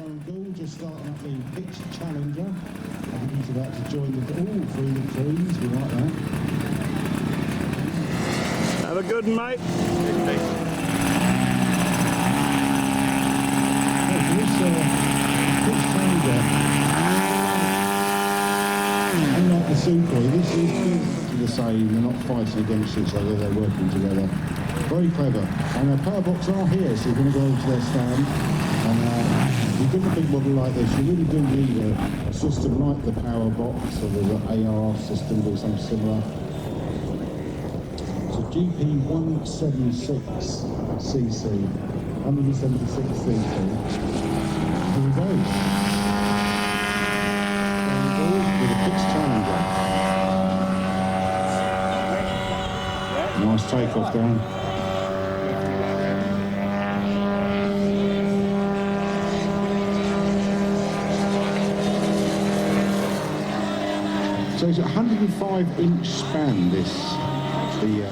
Darren Gould just starting up the PITTS Challenger. I think he's about to join the... Oh, through the trees, we like that. Have a good one, mate. Unlike the Sukhoi, this is the same, they're not fighting against each other, they're working together. Very clever. And Powerbox are here, so you're going to go over to their stand. And you get a big model like this, you really do need a system like the Powerbox, or there's an AR system or something similar. It's a GP 176cc, 176cc. Here we go. With a PITTS Challenger. Nice takeoff down. So it's a 105-inch span, this, the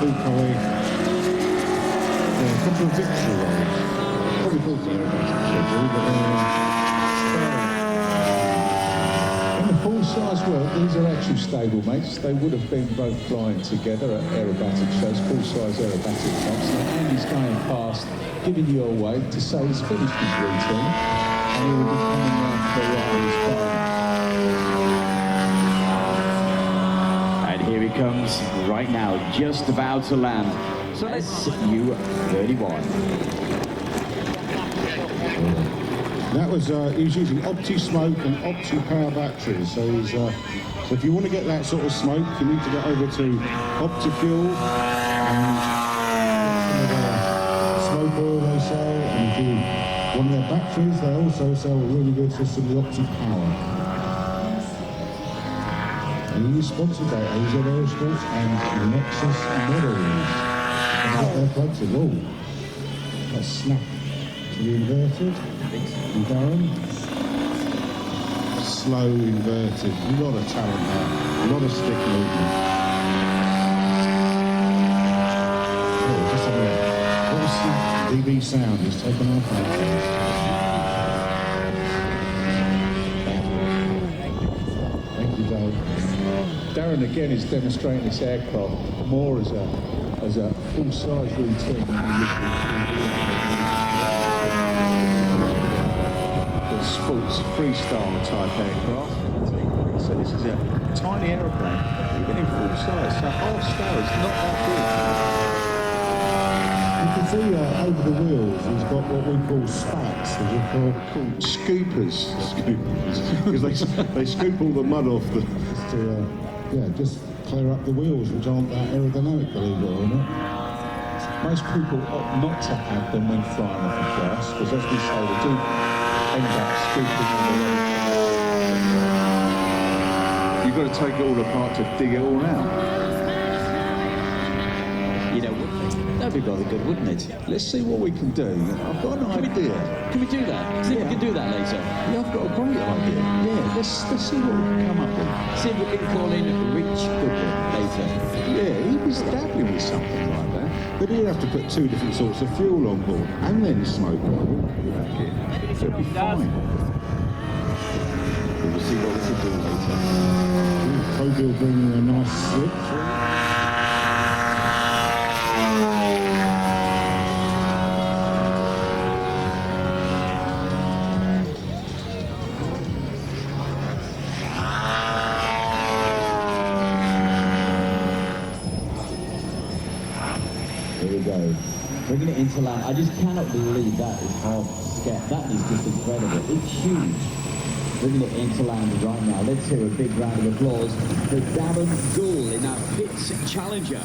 Sukhoi, a couple of victory rolls. Probably built the aerobatic schedule, but in the full-size work, these are actual stable mates. They would have been both flying together at aerobatic shows, full-size aerobatic clubs. So Andy's going past, giving you a wave to say he's finished his routine, and he will be coming out for his phone. Here he comes right now, just about to land. So let's U31. that was he was using Opti-Smoke and Opti-Power batteries. So he's so if you want to get that sort of smoke, you need to get over to Opti-Fuel and smoke oil they sell. And if you want their batteries, they also sell a really good system, the Opti-Power. And he is sponsored by AZ Aerosports and Nexus Models. And what their plugs are. Oh, let's snap to the inverted. And Darren. Slow inverted. A lot of talent there. A lot of stick movement. Oh, just have a little snap. DB sound is taken off our things. Thank you, Dave. Darren again is demonstrating this aircraft more as a full-size routine. The sports freestyle type aircraft. So this is a tiny aeroplane, even in full size. So half star is not that You can see over the wheels, he's got what we call spats, as you call Scoopers, because they scoop all the mud off the... yeah, just clear up the wheels, which aren't that aerodynamic, believe it or not. Most people opt not to have them when flying off a grass, because as we say, they do end up scooping all the way. You've got to take it all apart to dig it all out. You know, that'd be rather good, wouldn't it? Let's see what we can do. I've got an idea. Can we do that? See if we can do that later. Yeah, I've got a great idea. Yeah, let's see what we can come up with. See if we can call in Rich Goodwin later. Yeah, he was dabbling with something like that. But he'd have to put two different sorts of fuel on board and then smoke oil. It'll be fine. We'll see what we can do later. Kobe will bring in a nice slip through. Here we go. Bringing it into land. I just cannot believe that is half scat. That is just incredible. It's huge. Bringing it into land right now. Let's hear a big round of applause for Darren Gould in our PITTS Challenger.